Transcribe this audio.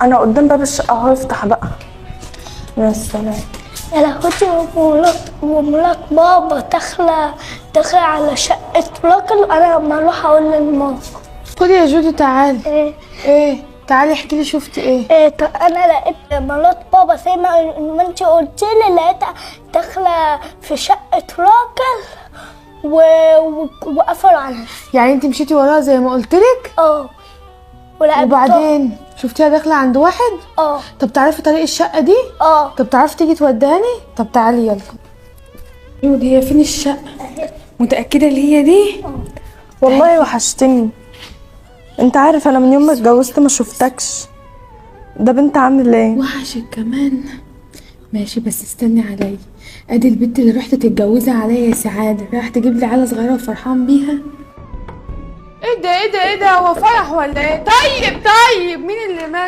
انا قدام باب الشقه اهو، افتح بقى. يا سلام. يا لهوتي، ومرات بابا داخلة على شقة راجل. أنا لما أروح أقول لماما. خدي يا جودو تعالي. ايه تعالي احكي لي شفتي ايه؟ طب أنا لقيت مرات بابا زي ما أنتِ قلتي لي، لقيتها داخلة في شقة راجل وقفلوا عنها. يعني انت مشيتي وراها زي ما قلت لك؟ وبعدين شفتيها داخله عند واحد؟ طب تعرفي طريق الشقه دي؟ طب تعرفي تيجي توداني؟ طب تعالي يلا. جودي هي فين الشقه؟ متاكده اللي هي دي؟ والله وحشتني. انت عارف انا من يوم ما اتجوزت ما شفتكش. ده بنت عامل ايه؟ وحشك كمان. ماشي بس استني عليا. ادي البنت اللي رحت تتجوزها عليا يا سعاده، راح تجيب لي عيله صغيره وفرحان بيها. ايه ده هو فرح ولا ايه؟ طيب مين اللي مات؟